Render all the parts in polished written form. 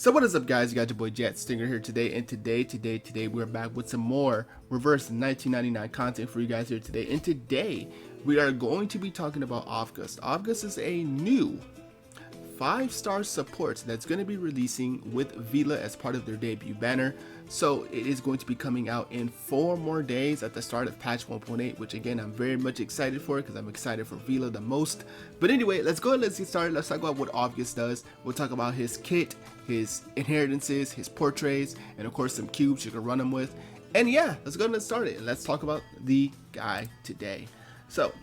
So what is up, guys? You got your boy Jet Stinger here today, and today we're back with some more reverse 1999 content for you guys here today. And today we are going to be talking about Avgust. Avgust is a new 5-star support that's going to be releasing with Vila as part of their debut banner. So it is going to be coming out in 4 more days at the start of patch 1.8, which again I'm very much excited for because I'm excited for Vila the most. But anyway, let's go and let's get started. Let's talk about what Avgust does. We'll talk about his kit, his inheritances, his portrays, and of course some cubes you can run them with. And yeah, let's go and get started. Let's talk about the guy today. So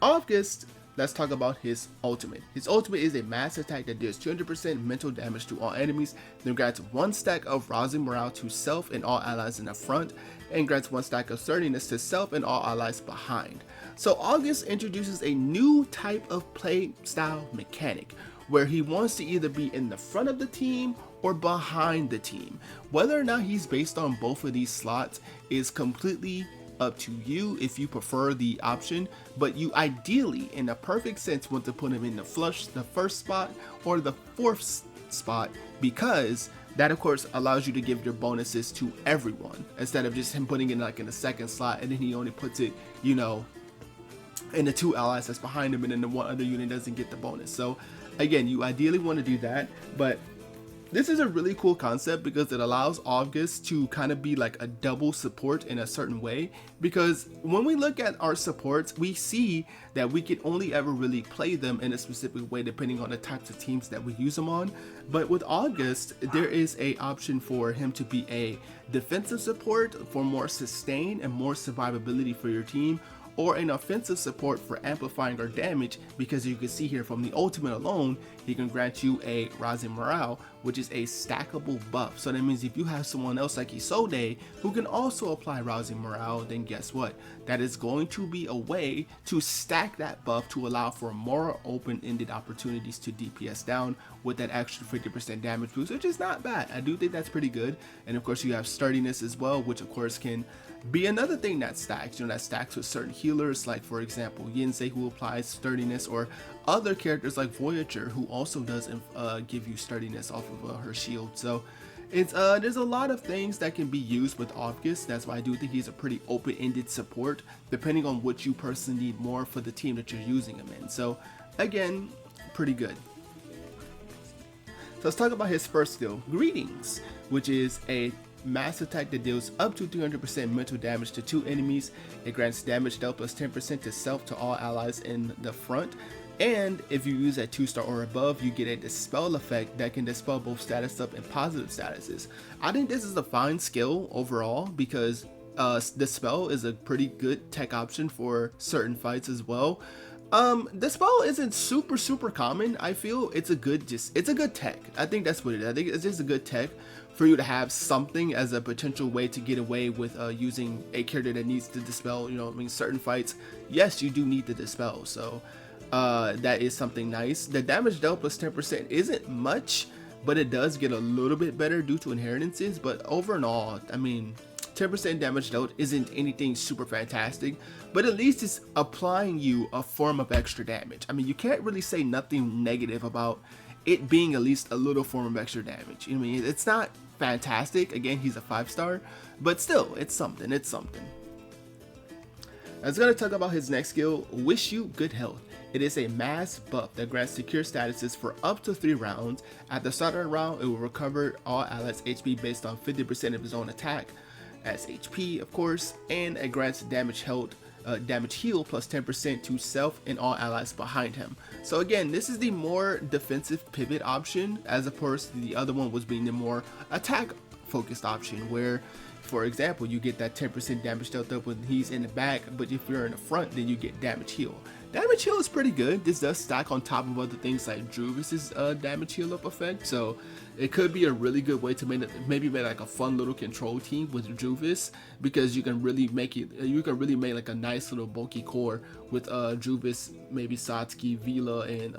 Avgust, let's talk about his ultimate. His ultimate is a mass attack that deals 200% mental damage to all enemies, then grants 1 stack of rousing morale to self and all allies in the front, and grants 1 stack of sturdiness to self and all allies behind. So Avgust introduces a new type of play style mechanic, where he wants to either be in the front of the team or behind the team. Whether or not he's based on both of these slots is completely up to you if you prefer the option, but you ideally, in a perfect sense, want to put him in the first spot or the 4th spot, because that of course allows you to give your bonuses to everyone instead of just him putting it like in the 2nd slot and then he only puts it, you know, in the 2 allies that's behind him, and then the 1 other unit doesn't get the bonus. So again, you ideally want to do that, but this is a really cool concept because it allows Avgust to kind of be like a double support in a certain way, because when we look at our supports, we see that we can only ever really play them in a specific way depending on the types of teams that we use them on. But with Avgust, there is a option for him to be a defensive support for more sustain and more survivability for your team, or an offensive support for amplifying our damage, because you can see here from the ultimate alone, he can grant you a rising morale, which is a stackable buff. So that means if you have someone else like Isode who can also apply rousing morale, then guess what? That is going to be a way to stack that buff to allow for more open-ended opportunities to DPS down with that extra 50% damage boost, which is not bad. I do think that's pretty good. And of course you have sturdiness as well, which of course can be another thing that stacks, that stacks with certain healers, like for example Yinze, who applies sturdiness, or other characters like Voyager, who also does give you sturdiness off of her shield. So it's there's a lot of things that can be used with Avgust. That's why I do think he's a pretty open-ended support, depending on what you personally need more for the team that you're using him in. So again, pretty good. So let's talk about his first skill, Greetings, which is a mass attack that deals up to 300% mental damage to 2 enemies. It grants damage dealt plus 10% to self to all allies in the front. And if you use a 2-star or above, you get a dispel effect that can dispel both status up and positive statuses. I think this is a fine skill overall, because dispel is a pretty good tech option for certain fights as well. Dispel isn't super common. I feel it's a good tech. I think that's what it is. I think it's just a good tech for you to have something as a potential way to get away with using a character that needs to dispel. Certain fights, yes, you do need to dispel. So that is something nice. The damage dealt plus 10% isn't much, but it does get a little bit better due to inheritances. But overall, 10% damage dealt isn't anything super fantastic, but at least it's applying you a form of extra damage. You can't really say nothing negative about it being at least a little form of extra damage. It's not fantastic. Again, he's a 5-star, but still, it's something. I was going to talk about his next skill, Wish You Good Health. It is a mass buff that grants secure statuses for up to 3 rounds. At the start of the round, it will recover all allies' HP based on 50% of his own attack as HP, of course, and it grants damage heal plus 10% to self and all allies behind him. So again, this is the more defensive pivot option, as opposed to the other one was being the more attack focused option, where for example you get that 10% damage dealt up when he's in the back, but if you're in the front, then you get damage heal. Damage heal is pretty good. This does stack on top of other things like Druvis's damage heal up effect, so it could be a really good way to make like a fun little control team with Druvis, because you can really make like a nice little bulky core with Druvis, maybe Satsuki, Vila, and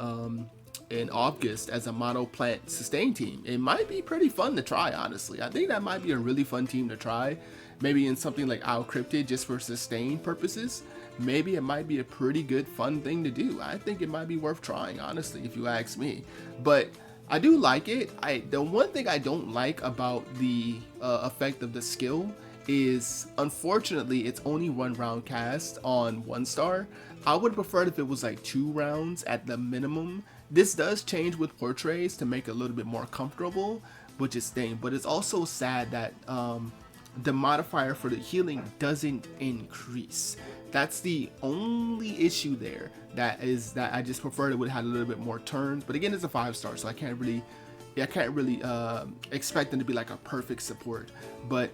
Avgust as a mono plant sustain team. It might be pretty fun to try, honestly. I think that might be a really fun team to try, maybe in something like Owl Cryptid just for sustain purposes. Maybe it might be a pretty good fun thing to do. I think it might be worth trying, honestly, if you ask me. But I do like it. The one thing I don't like about the effect of the skill is, unfortunately, it's only 1 round cast on 1 star. I would prefer it if it was like 2 rounds at the minimum. This does change with Portrays to make it a little bit more comfortable, which is thing. But it's also sad that the modifier for the healing doesn't increase. That's the only issue there. That is that I just preferred it would have had a little bit more turns. But again, it's a 5 star, so I can't really expect them to be like a perfect support. But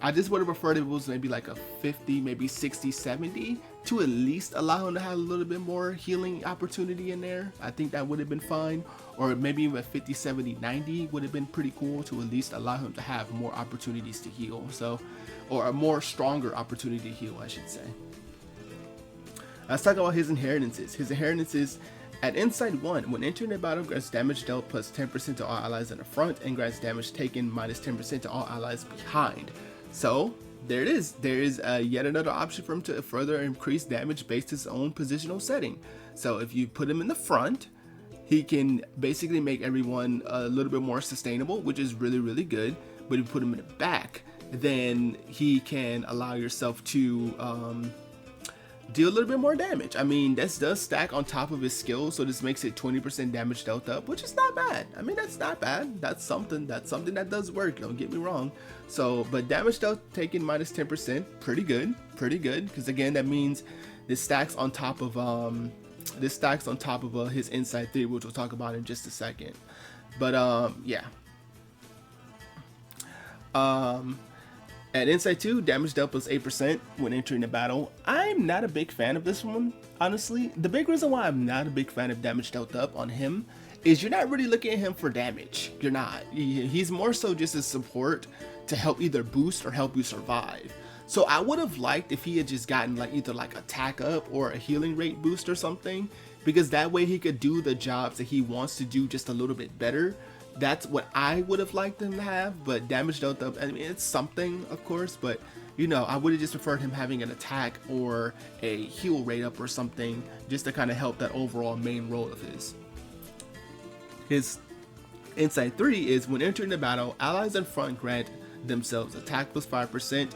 I just would have preferred it was maybe like a 50, maybe 60, 70 to at least allow him to have a little bit more healing opportunity in there. I think that would have been fine. Or maybe even 50, 70, 90 would have been pretty cool to at least allow him to have more opportunities to heal. So, or a more stronger opportunity to heal, I should say. Let's talk about his inheritances. His inheritances at Insight 1, when entering the battle, grants damage dealt plus 10% to all allies in the front, and grants damage taken minus 10% to all allies behind. So there it is. There is yet another option for him to further increase damage based his own positional setting. So if you put him in the front, he can basically make everyone a little bit more sustainable, which is really, really good. But if you put him in the back, then he can allow yourself to deal a little bit more damage. I mean, this does stack on top of his skills, so this makes it 20% damage dealt up, which is not bad. I mean, that's not bad. That's something that does work, don't get me wrong. So, but damage dealt taken minus 10%, pretty good, because again, that means this stacks on top of his Insight 3, which we'll talk about in just a second. But yeah. At Insight 2, damage dealt plus 8% when entering the battle. I'm not a big fan of this one, honestly. The big reason why I'm not a big fan of damage dealt up on him is you're not really looking at him for damage. You're not. He's more so just a support to help either boost or help you survive. So I would have liked if he had just gotten like either like attack up or a healing rate boost or something, because that way he could do the jobs that he wants to do just a little bit better. That's what I would have liked him to have. But damage dealt up, I mean, it's something, of course, but you know, I would have just preferred him having an attack or a heal rate up or something, just to kind of help that overall main role of his. His Insight 3 is when entering the battle, allies in front grant themselves attack plus 5%,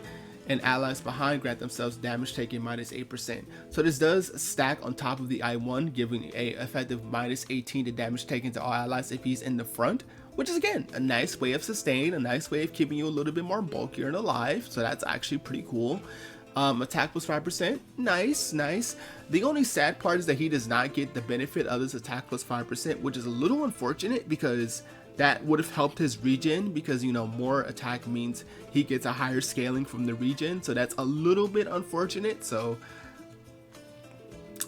and allies behind grant themselves damage taken minus 8%. So this does stack on top of the I1, giving a effective minus 18 to damage taken to all allies if he's in the front, which is again a nice way of sustain, a nice way of keeping you a little bit more bulkier and alive. So that's actually pretty cool. Attack plus 5%, nice. The only sad part is that he does not get the benefit of this attack plus 5%, which is a little unfortunate because that would have helped his regen, because you know, more attack means he gets a higher scaling from the regen, so that's a little bit unfortunate. So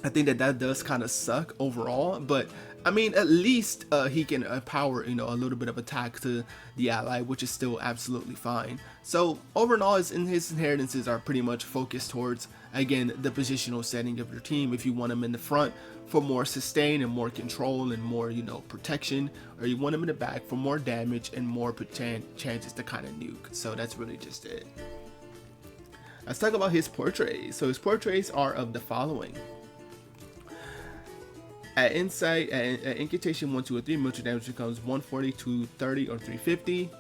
I think that does kind of suck overall, but I mean, at least he can empower, you know, a little bit of attack to the ally, which is still absolutely fine. So overall, his inheritances are pretty much focused towards, again, the positional setting of your team. If you want him in the front for more sustain and more control and more, you know, protection, or you want him in the back for more damage and more chances to kind of nuke. So that's really just it. Let's talk about his portraits. So his portraits are of the following. At Insight, at Incantation 1, 2, or 3, military damage becomes 140, 230, or 350.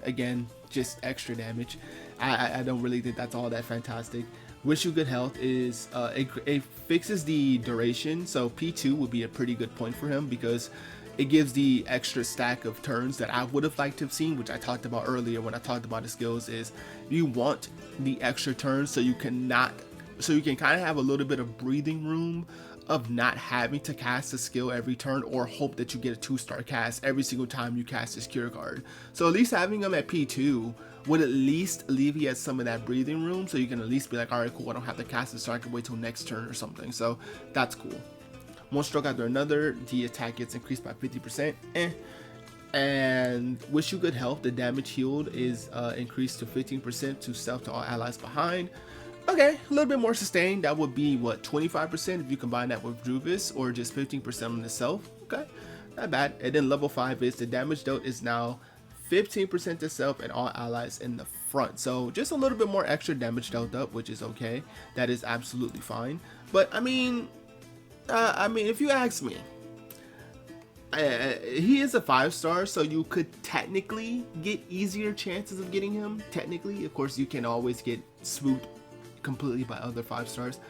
Again, just extra damage. I don't really think that's all that fantastic. Wish You Good Health is, it fixes the duration, so P2 would be a pretty good point for him because it gives the extra stack of turns that I would have liked to have seen, which I talked about earlier when I talked about the skills. Is you want the extra turns so you can kind of have a little bit of breathing room of not having to cast a skill every turn or hope that you get a 2-star cast every single time you cast his cure card. So at least having him at P2 would at least alleviate some of that breathing room, so you can at least be like, alright, cool, I don't have to cast it, so I can wait till next turn or something. So that's cool. One stroke after another, the attack gets increased by 50%. And Wish You Good Health, the damage healed is increased to 15% to self to all allies behind. Okay, a little bit more sustained. That would be what, 25% if you combine that with Druvis, or just 15% on the self. Okay, not bad. And then level 5 is the damage dealt is now 15% to self and all allies in the front. So just a little bit more extra damage dealt up, which is okay. That is absolutely fine. But I mean, if you ask me, he is a 5-star, so you could technically get easier chances of getting him. Technically, of course, you can always get swooped completely by other 5-stars.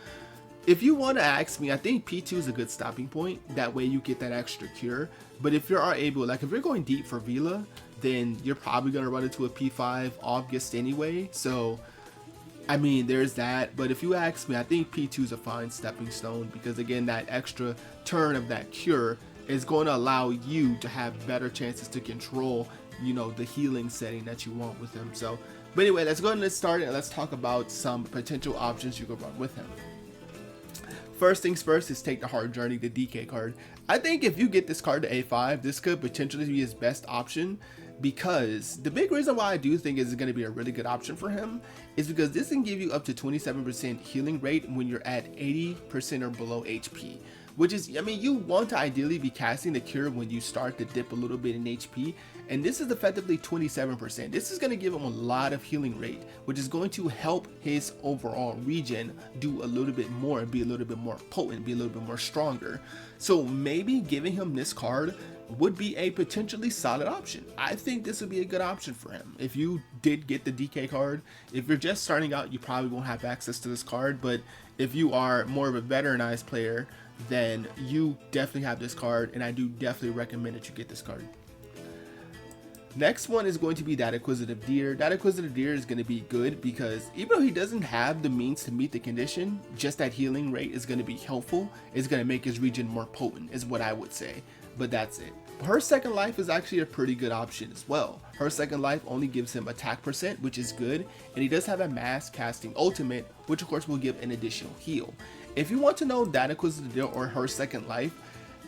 If you want to ask me, I think P2 is a good stopping point. That way you get that extra cure. But if you are able, like if you're going deep for Vila, then you're probably going to run into a P5 Avgust anyway. So, I mean, there's that. But if you ask me, I think P2 is a fine stepping stone, because again, that extra turn of that cure is going to allow you to have better chances to control, you know, the healing setting that you want with him. So, but anyway, let's go ahead and let's start it. Let's talk about some potential options you could run with him. First things first is take the hard journey, the DK card. I think if you get this card to A5, this could potentially be his best option, because the big reason why I do think is going to be a really good option for him is because this can give you up to 27% healing rate when you're at 80% or below HP. Which is, I mean, you want to ideally be casting the cure when you start to dip a little bit in HP, and this is effectively 27%. This is going to give him a lot of healing rate, which is going to help his overall regen do a little bit more and be a little bit more potent, be a little bit more stronger. So maybe giving him this card would be a potentially solid option. I think this would be a good option for him. If you did get the DK card, if you're just starting out, you probably won't have access to this card, but if you are more of a veteranized player, then you definitely have this card, and I do definitely recommend that you get this card. Next one is going to be that Acquisitive Deer. That Acquisitive Deer is going to be good because even though he doesn't have the means to meet the condition, just that healing rate is going to be helpful. It's going to make his regen more potent is what I would say, but that's it. Her second life is actually a pretty good option as well. Her second life only gives him attack percent, which is good, and he does have a mass casting ultimate, which of course will give an additional heal. If you want to know that Acquisitive Deer or her second life,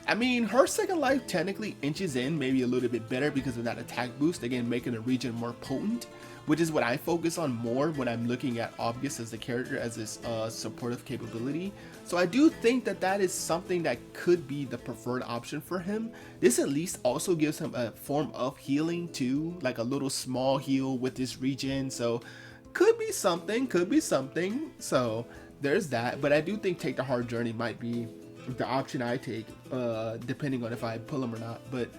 I mean, her second life technically inches in maybe a little bit better because of that attack boost, again making the regen more potent, which is what I focus on more when I'm looking at Avgust as a character, as his supportive capability. So I do think that that is something that could be the preferred option for him. This at least also gives him a form of healing too, like a little small heal with this regen. So could be something, could be something. So there's that. But I do think Take the Hard Journey might be the option I take, depending on if I pull him or not. But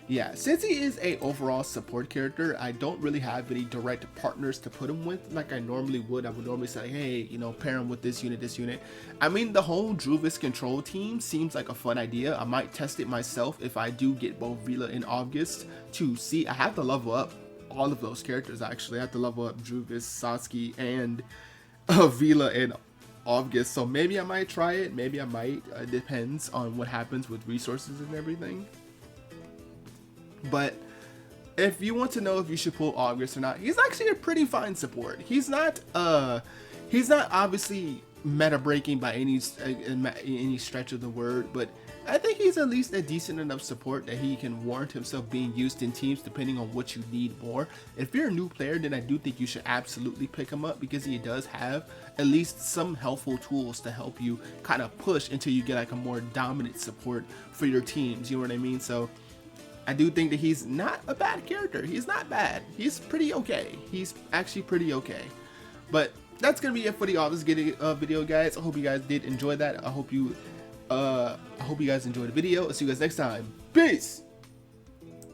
yeah, since he is a overall support character, I don't really have any direct partners to put him with like I normally would. I would normally say, hey, you know, pair him with this unit, this unit. I mean, the whole Druvis control team seems like a fun idea. I might test it myself if I do get both Vila and Avgust to see. I have to level up all of those characters actually. I have to level up Druvis, Satsuki, and Vila and Avgust. So maybe I might try it, maybe I might. It depends on what happens with resources and everything. But if you want to know if you should pull Avgust or not, he's actually a pretty fine support. He's not obviously meta breaking by any stretch of the word, but I think he's at least a decent enough support that he can warrant himself being used in teams depending on what you need more. If you're a new player, then I do think you should absolutely pick him up because he does have at least some helpful tools to help you kind of push until you get like a more dominant support for your teams. You know what I mean? So I do think that he's not a bad character. He's not bad. He's pretty okay. He's actually pretty okay. But that's gonna be it for the Avgust video, guys. I hope you guys did enjoy that. I hope you guys enjoyed the video. I'll see you guys next time. Peace.